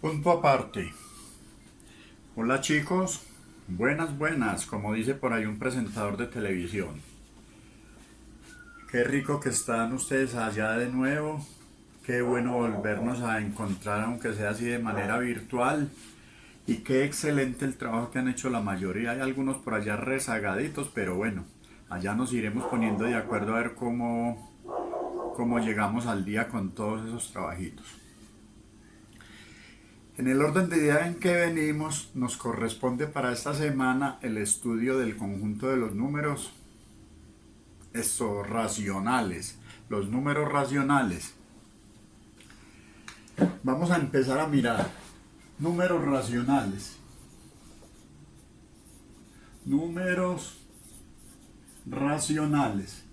Punto aparte. Hola chicos, buenas, como dice por ahí un presentador de televisión. Qué rico que están ustedes allá de nuevo. Qué bueno volvernos a encontrar, aunque sea así de manera virtual. Y qué excelente el trabajo que han hecho la mayoría. Hay algunos por allá rezagaditos, pero bueno, allá nos iremos poniendo de acuerdo a ver cómo llegamos al día con todos esos trabajitos. En el orden de idea en que venimos, nos corresponde para esta semana el estudio del conjunto de los números, estos racionales, los números racionales. Vamos a empezar a mirar números racionales. Números racionales.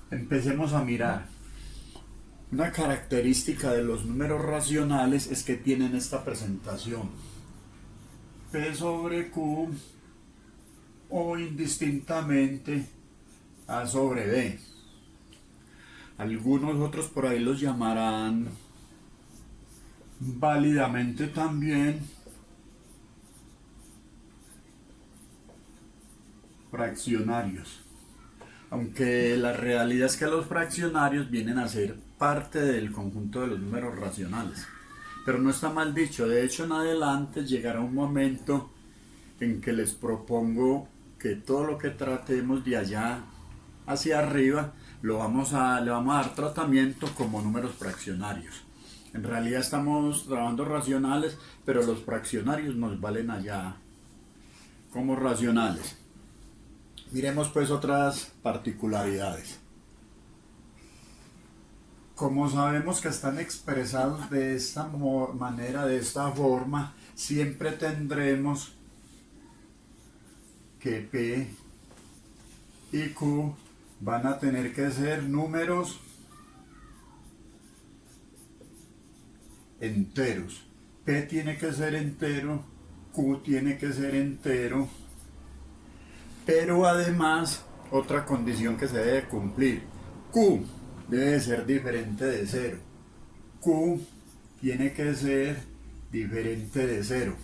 Empecemos a mirar. Una característica de los números racionales es que tienen esta presentación. P sobre Q o indistintamente A sobre B. Algunos otros por ahí los llamarán válidamente también fraccionarios. Aunque la realidad es que los fraccionarios vienen a ser parte del conjunto de los números racionales. Pero no está mal dicho, de hecho en adelante llegará un momento en que les propongo que todo lo que tratemos de allá hacia arriba le vamos a dar tratamiento como números fraccionarios. En realidad estamos trabajando racionales, pero los fraccionarios nos valen allá como racionales. Miremos pues otras particularidades. Como sabemos que están expresados de esta manera, de esta forma, siempre tendremos que P y Q van a tener que ser números enteros. P tiene que ser entero, Q tiene que ser entero, pero además otra condición que se debe cumplir. Q debe ser diferente de 0. Q tiene que ser diferente de 0.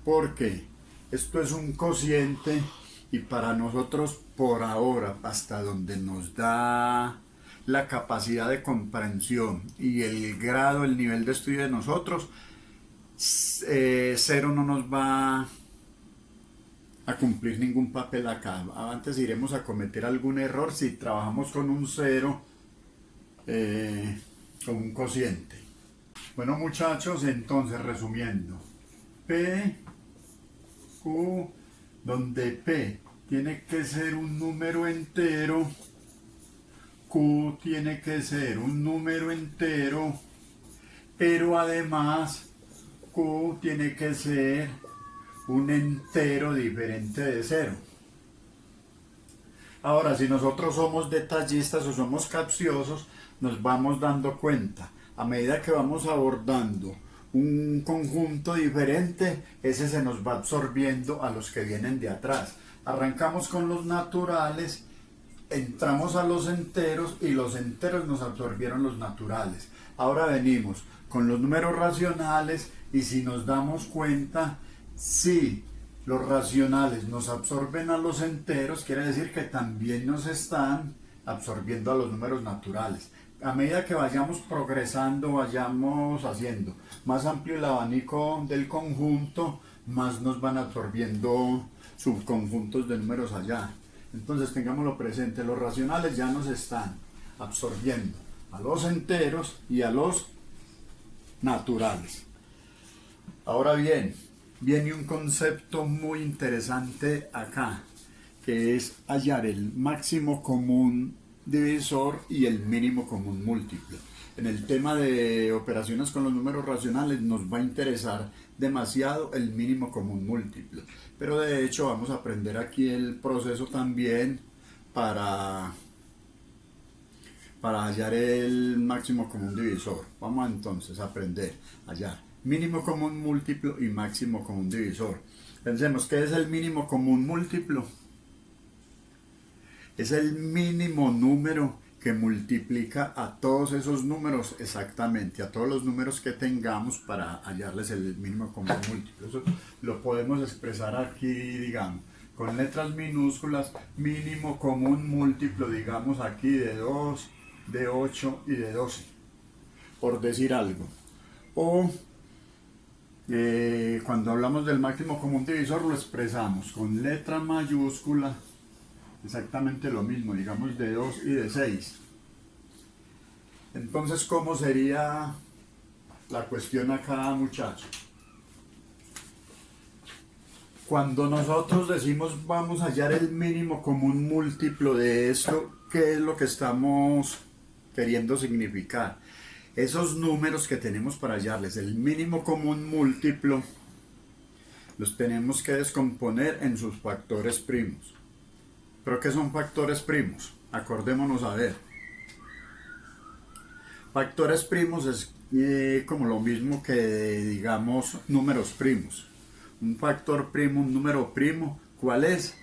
¿Por qué? Esto es un cociente y para nosotros por ahora, hasta donde nos da la capacidad de comprensión y el grado, el nivel de estudio de nosotros, 0 no nos va a cumplir ningún papel acá. Antes iremos a cometer algún error si trabajamos con un 0, con un cociente. Bueno muchachos, entonces resumiendo, P, Q, donde P tiene que ser un número entero, Q tiene que ser un número entero, pero además Q tiene que ser un entero diferente de 0. Ahora, si nosotros somos detallistas o somos capciosos, nos vamos dando cuenta. A medida que vamos abordando un conjunto diferente, ese se nos va absorbiendo a los que vienen de atrás. Arrancamos con los naturales, entramos a los enteros y los enteros nos absorbieron los naturales. Ahora venimos con los números racionales y si nos damos cuenta, sí, los racionales nos absorben a los enteros, quiere decir que también nos están absorbiendo a los números naturales. A medida que vayamos progresando, vayamos haciendo más amplio el abanico del conjunto, más nos van absorbiendo subconjuntos de números allá. Entonces tengámoslo presente, los racionales ya nos están absorbiendo a los enteros y a los naturales. Ahora bien, viene un concepto muy interesante acá, que es hallar el máximo común divisor y el mínimo común múltiplo. En el tema de operaciones con los números racionales nos va a interesar demasiado el mínimo común múltiplo, pero de hecho vamos a aprender aquí el proceso también para hallar el máximo común divisor. Vamos entonces a aprender a hallar mínimo común múltiplo y máximo común divisor. Pensemos, ¿qué es el mínimo común múltiplo? Es el mínimo número que multiplica a todos esos números exactamente, a todos los números que tengamos para hallarles el mínimo común múltiplo. Eso lo podemos expresar aquí, digamos, con letras minúsculas, mínimo común múltiplo, digamos aquí de 2, de 8 y de 12, por decir algo. O cuando hablamos del máximo común divisor lo expresamos con letra mayúscula, exactamente lo mismo, digamos de 2 y de 6. Entonces, ¿cómo sería la cuestión acá, muchachos? Cuando nosotros decimos vamos a hallar el mínimo común múltiplo de esto, ¿qué es lo que estamos queriendo significar? Esos números que tenemos para hallarles el mínimo común múltiplo, los tenemos que descomponer en sus factores primos. ¿Pero qué son factores primos? Acordémonos a ver. Factores primos es como lo mismo que, digamos, números primos. Un factor primo, un número primo, ¿cuál es?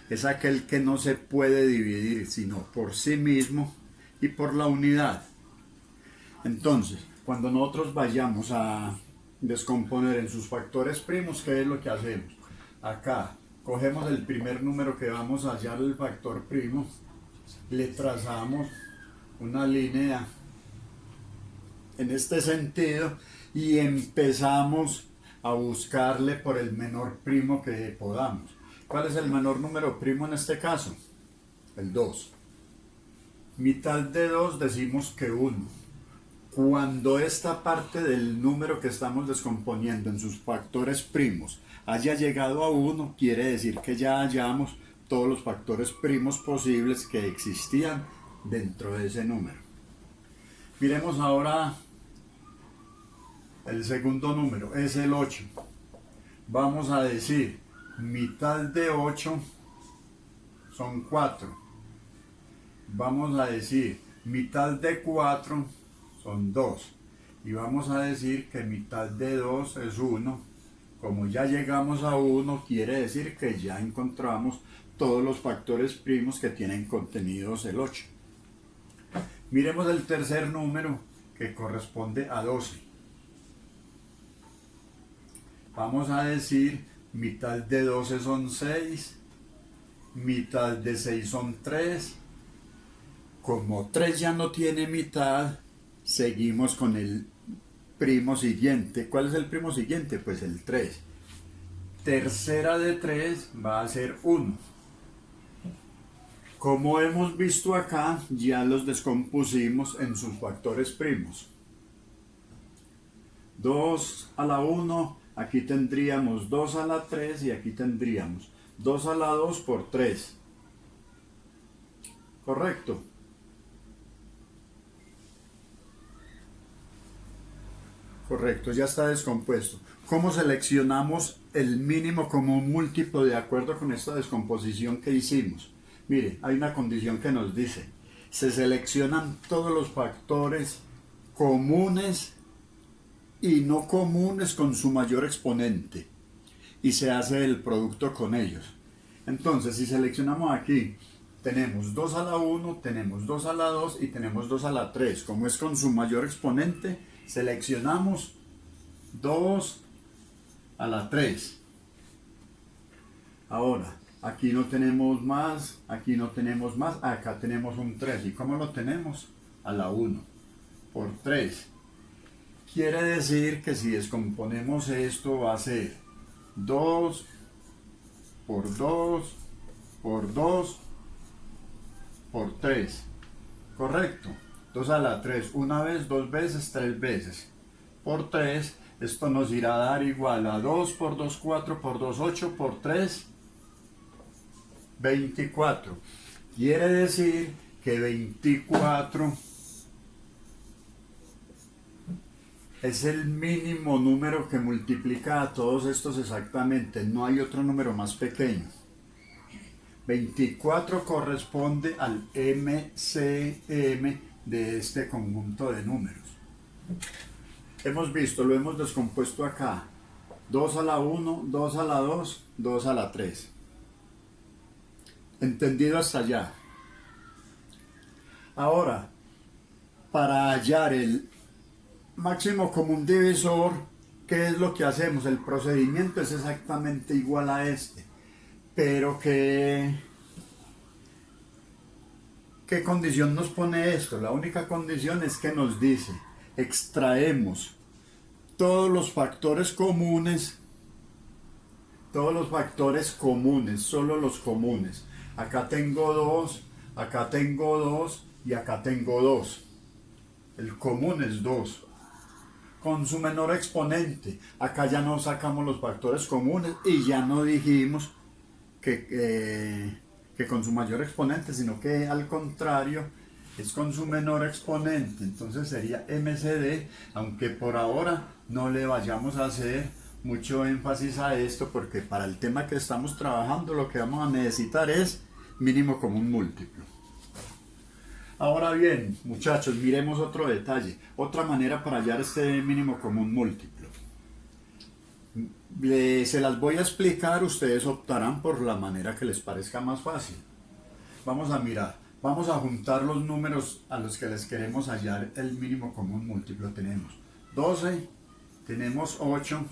Es aquel que no se puede dividir sino por sí mismo y por la unidad. Entonces, cuando nosotros vayamos a descomponer en sus factores primos, ¿qué es lo que hacemos? Acá cogemos el primer número que vamos a hallar el factor primo, le trazamos una línea en este sentido y empezamos a buscarle por el menor primo que podamos. ¿Cuál es el menor número primo en este caso? El 2. Mitad de 2 decimos que 1. Cuando esta parte del número que estamos descomponiendo en sus factores primos haya llegado a 1, quiere decir que ya hallamos todos los factores primos posibles que existían dentro de ese número. Miremos ahora el segundo número, es el 8. Vamos a decir, mitad de 8 son 4. Vamos a decir, mitad de 4 son 2. Y vamos a decir que mitad de 2 es 1. Como ya llegamos a 1, quiere decir que ya encontramos todos los factores primos que tienen contenidos el 8. Miremos el tercer número, que corresponde a 12. Vamos a decir, mitad de 12 son 6, mitad de 6 son 3. Como 3 ya no tiene mitad, seguimos con el primo siguiente. ¿Cuál es el primo siguiente? Pues el 3. Tercera de 3 va a ser 1. Como hemos visto acá, ya los descompusimos en sus factores primos. 2 a la 1, aquí tendríamos 2 a la 3 y aquí tendríamos 2 a la 2 por 3. ¿Correcto? Correcto, ya está descompuesto. ¿Cómo seleccionamos el mínimo común múltiplo de acuerdo con esta descomposición que hicimos? Mire, hay una condición que nos dice, se seleccionan todos los factores comunes y no comunes con su mayor exponente y se hace el producto con ellos. Entonces, si seleccionamos aquí, tenemos 2 a la 1, tenemos 2 a la 2 y tenemos 2 a la 3. Como es con su mayor exponente, seleccionamos 2 a la 3. Ahora, aquí no tenemos más, aquí no tenemos más, acá tenemos un 3. ¿Y cómo lo tenemos? A la 1 por 3. Quiere decir que si descomponemos esto va a ser 2 por 2 por 2 por 3. ¿Correcto? 2 a la 3, una vez, dos veces, tres veces. Por 3, esto nos irá a dar igual a 2 por 2, 4 por 2, 8 por 3, 24. Quiere decir que 24 es el mínimo número que multiplica a todos estos exactamente. No hay otro número más pequeño. 24 corresponde al MCM de este conjunto de números. Hemos visto, lo hemos descompuesto acá. 2 a la 1, 2 a la 2, 2 a la 3. ¿Entendido hasta allá? Ahora, para hallar el máximo común divisor, ¿qué es lo que hacemos? El procedimiento es exactamente igual a este, pero ¿qué condición nos pone esto? La única condición es que nos dice, extraemos todos los factores comunes, solo los comunes. Acá tengo 2, acá tengo 2 y acá tengo 2. El común es 2. Con su menor exponente. Acá ya no sacamos los factores comunes y ya no dijimos que con su mayor exponente, sino que al contrario es con su menor exponente. Entonces sería MCD, aunque por ahora no le vayamos a hacer mucho énfasis a esto, porque para el tema que estamos trabajando lo que vamos a necesitar es mínimo común múltiplo. Ahora bien, muchachos, miremos otro detalle, otra manera para hallar este mínimo común múltiplo. Se las voy a explicar, ustedes optarán por la manera que les parezca más fácil. Vamos a mirar, vamos a juntar los números a los que les queremos hallar el mínimo común múltiplo. Tenemos 12, tenemos 8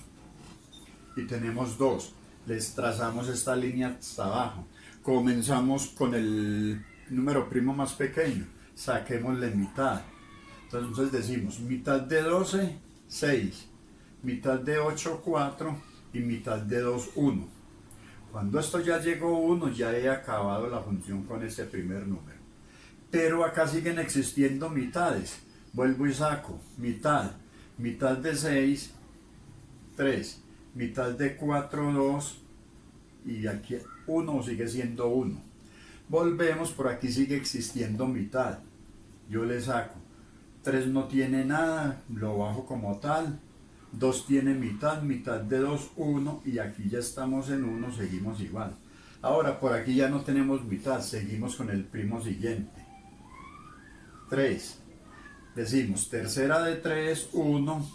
y tenemos 2. Les trazamos esta línea hasta abajo. Comenzamos con el número primo más pequeño, saquémosle mitad. Entonces decimos mitad de 12, 6, mitad de 8, 4 y mitad de 2, 1. Cuando esto ya llegó 1, ya he acabado la función con este primer número. Pero acá siguen existiendo mitades. Vuelvo y saco mitad, mitad de 6, 3, mitad de 4, 2 y aquí 1 sigue siendo 1. Volvemos, por aquí sigue existiendo mitad. Yo le saco 3 no tiene nada, lo bajo como tal. 2 tiene mitad, mitad de 2, 1 y aquí ya estamos en 1, seguimos igual. Ahora por aquí ya no tenemos mitad, seguimos con el primo siguiente. 3. Decimos tercera de 3, 1.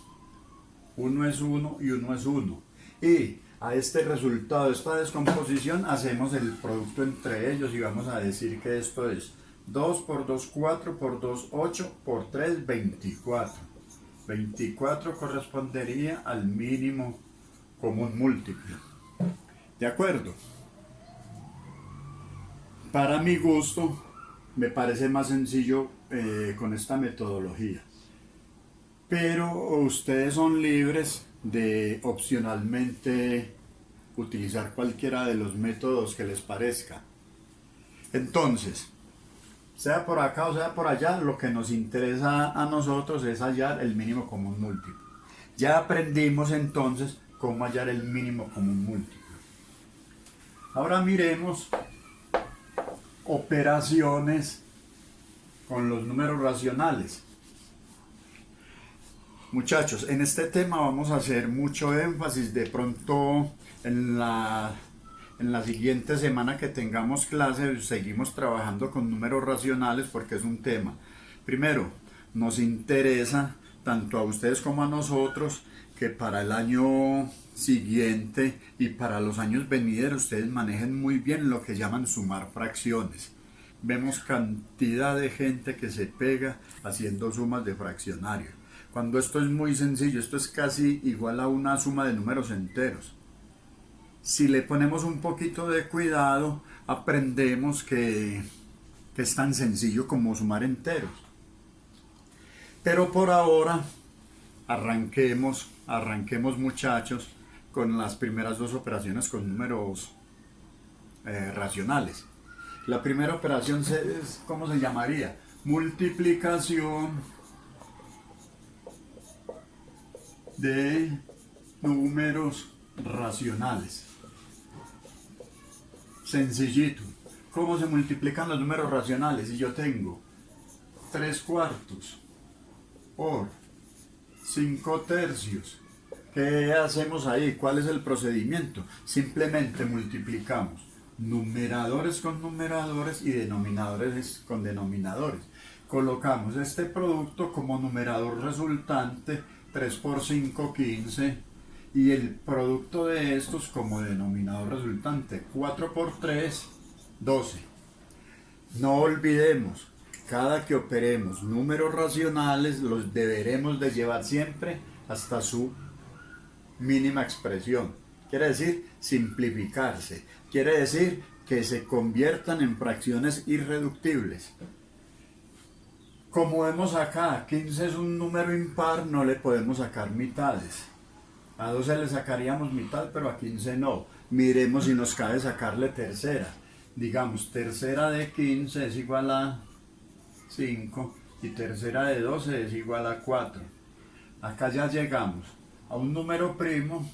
1 es 1 y 1 es 1. Y a este resultado, esta descomposición, hacemos el producto entre ellos y vamos a decir que esto es 2 por 2, 4, por 2, 8, por 3, 24. 24 correspondería al mínimo común múltiplo. ¿De acuerdo? Para mi gusto, me parece más sencillo con esta metodología. Pero ustedes son libres de opcionalmente utilizar cualquiera de los métodos que les parezca. Entonces, sea por acá o sea por allá, lo que nos interesa a nosotros es hallar el mínimo común múltiplo. Ya aprendimos entonces cómo hallar el mínimo común múltiplo. Ahora miremos operaciones con los números racionales. Muchachos, en este tema vamos a hacer mucho énfasis. De pronto en la siguiente semana que tengamos clase seguimos trabajando con números racionales, porque es un tema, primero, nos interesa tanto a ustedes como a nosotros que para el año siguiente y para los años venideros ustedes manejen muy bien lo que llaman sumar fracciones. Vemos cantidad de gente que se pega haciendo sumas de fraccionarios, cuando esto es muy sencillo. Esto es casi igual a una suma de números enteros. Si le ponemos un poquito de cuidado, aprendemos que es tan sencillo como sumar enteros. Pero por ahora, arranquemos muchachos, con las primeras dos operaciones con números racionales. La primera operación, ¿cómo se llamaría? Multiplicación de números racionales. Sencillito. ¿Cómo se multiplican los números racionales? Si yo tengo 3 cuartos por 5 tercios, ¿qué hacemos ahí? ¿Cuál es el procedimiento? Simplemente multiplicamos numeradores con numeradores y denominadores con denominadores. Colocamos este producto como numerador resultante, 3 por 5, 15. Y el producto de estos como denominador resultante, 4 por 3, 12. No olvidemos, cada que operemos números racionales los deberemos de llevar siempre hasta su mínima expresión. Quiere decir simplificarse. Quiere decir que se conviertan en fracciones irreductibles. Como vemos acá, 15 es un número impar, no le podemos sacar mitades. A 12 le sacaríamos mitad, pero a 15 no. Miremos si nos cabe sacarle tercera. Digamos, tercera de 15 es igual a 5 y tercera de 12 es igual a 4. Acá ya llegamos a un número primo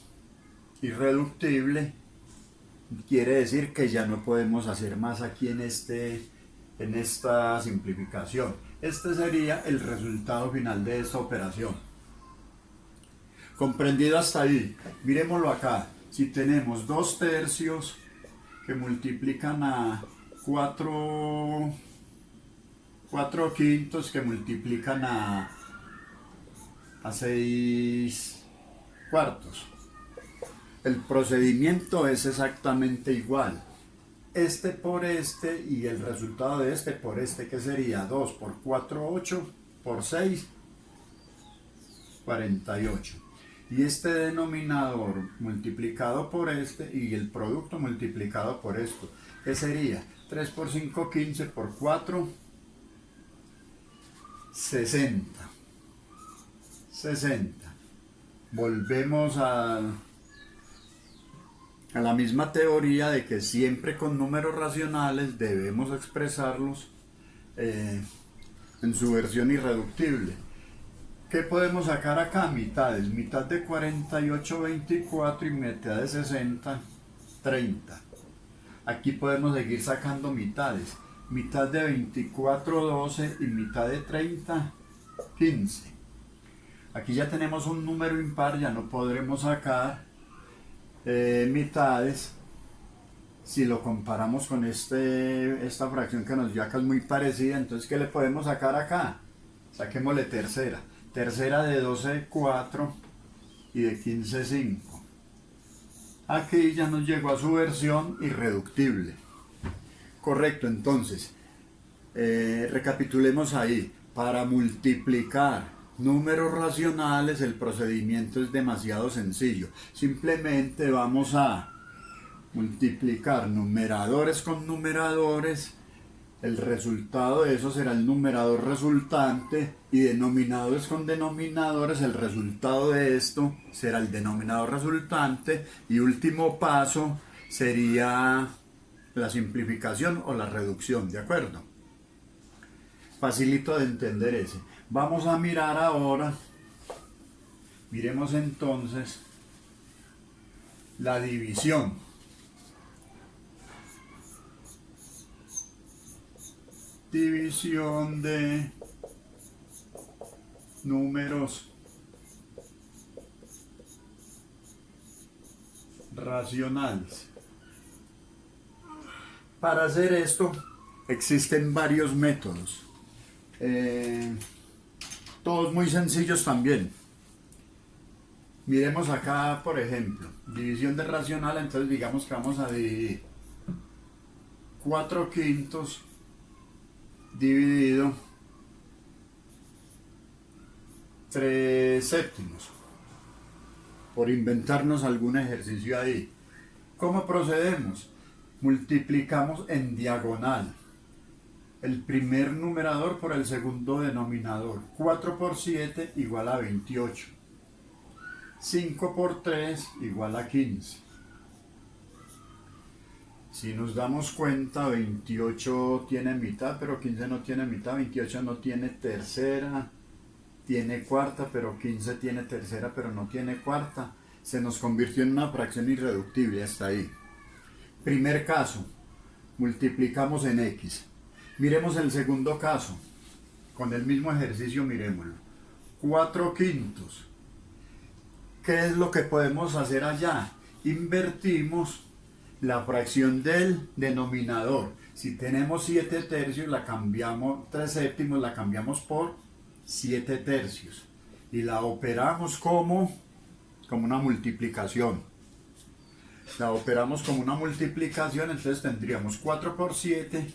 irreductible. Quiere decir que ya no podemos hacer más aquí en esta simplificación. Este sería el resultado final de esta operación. Comprendido hasta ahí, miremoslo acá. Si tenemos 2 tercios que multiplican a 4 quintos que multiplican a 6 cuartos. El procedimiento es exactamente igual. Este por este y el resultado de este por este, que sería 2 por 4, 8, por 6, 48. Y este denominador multiplicado por este y el producto multiplicado por esto, que sería 3 por 5, 15, por 4, 60. 60. Volvemos a la misma teoría de que siempre con números racionales debemos expresarlos en su versión irreductible. ¿Qué podemos sacar acá? Mitades. Mitad de 48, 24 y mitad de 60, 30. Aquí podemos seguir sacando mitades. Mitad de 24, 12 y mitad de 30, 15. Aquí ya tenemos un número impar, ya no podremos sacar mitades. Si lo comparamos con esta fracción que nos dio acá es muy parecida, entonces ¿qué le podemos sacar acá? Saquémosle tercera. Tercera de 12, 4 y de 15, 5. Aquí ya nos llegó a su versión irreductible. Correcto, entonces, recapitulemos ahí. Para multiplicar números racionales el procedimiento es demasiado sencillo. Simplemente vamos a multiplicar numeradores con numeradores. El resultado de eso será el numerador resultante, y denominadores con denominadores, el resultado de esto será el denominador resultante, y último paso sería la simplificación o la reducción, ¿de acuerdo? Facilito de entender ese. Vamos a mirar ahora, miremos entonces la división. División de números racionales. Para hacer esto existen varios métodos, todos muy sencillos también. Miremos acá, por ejemplo, división de racional. Entonces digamos que vamos a dividir 4 quintos dividido 3 séptimos, por inventarnos algún ejercicio ahí. ¿Cómo procedemos? Multiplicamos en diagonal el primer numerador por el segundo denominador. 4 por 7 igual a 28. 5 por 3 igual a 15. Si nos damos cuenta, 28 tiene mitad, pero 15 no tiene mitad. 28 no tiene tercera, tiene cuarta, pero 15 tiene tercera, pero no tiene cuarta. Se nos convirtió en una fracción irreductible hasta ahí. Primer caso, multiplicamos en x. Miremos el segundo caso. Con el mismo ejercicio miremoslo. 4 quintos. ¿Qué es lo que podemos hacer allá? Invertimos la fracción del denominador. Si tenemos 7 tercios, la cambiamos, 3 séptimos la cambiamos por 7 tercios. Y la operamos como una multiplicación. La operamos como una multiplicación, entonces tendríamos 4 por 7,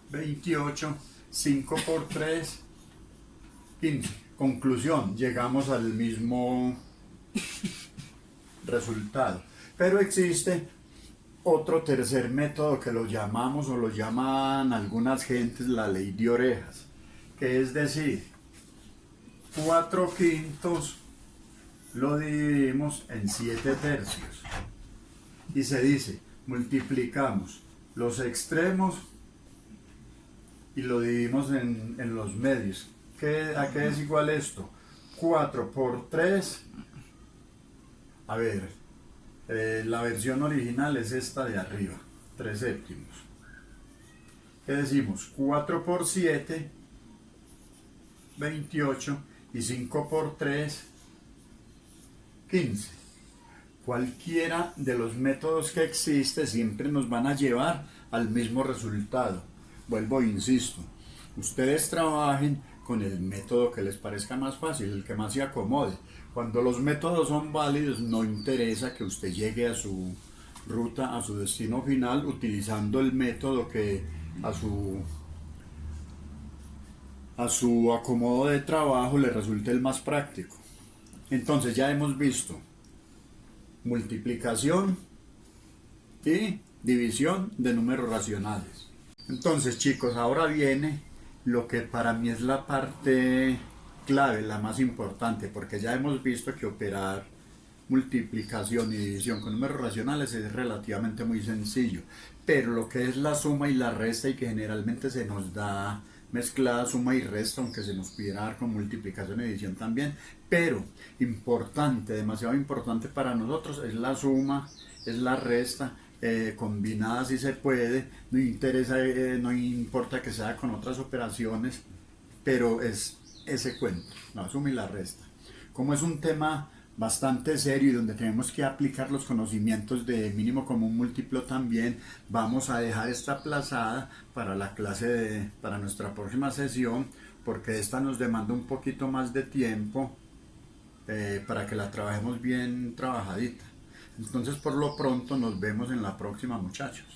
28, 5 por 3, 15. Conclusión, llegamos al mismo resultado. Pero existe otro tercer método que lo llamamos o lo llaman algunas gentes la ley de orejas, que es decir, 4 quintos lo dividimos en 7 tercios y se dice, multiplicamos los extremos y lo dividimos en los medios. ¿A qué es igual esto? 4 por 3, a ver, la versión original es esta de arriba, 3 séptimos. ¿Qué decimos? 4 por 7, 28, y 5 por 3, 15. Cualquiera de los métodos que existe siempre nos van a llevar al mismo resultado. Vuelvo e insisto, ustedes trabajen con el método que les parezca más fácil, el que más se acomode. Cuando los métodos son válidos, no interesa que usted llegue a su ruta, a su destino final, utilizando el método que a su acomodo de trabajo le resulte el más práctico. Entonces ya hemos visto multiplicación y división de números racionales. Entonces, chicos, ahora viene lo que para mí es la parte clave, la más importante, porque ya hemos visto que operar multiplicación y división con números racionales es relativamente muy sencillo, pero lo que es la suma y la resta, y que generalmente se nos da mezclada suma y resta, aunque se nos pudiera dar con multiplicación y división también, pero importante, demasiado importante para nosotros es la suma, es la resta, combinada si se puede, no interesa, no importa que sea con otras operaciones, pero es ese cuento, la suma y la resta. Como es un tema bastante serio y donde tenemos que aplicar los conocimientos de mínimo común múltiplo también, vamos a dejar esta aplazada para la clase para nuestra próxima sesión, porque esta nos demanda un poquito más de tiempo para que la trabajemos bien trabajadita. Entonces, por lo pronto, nos vemos en la próxima, muchachos.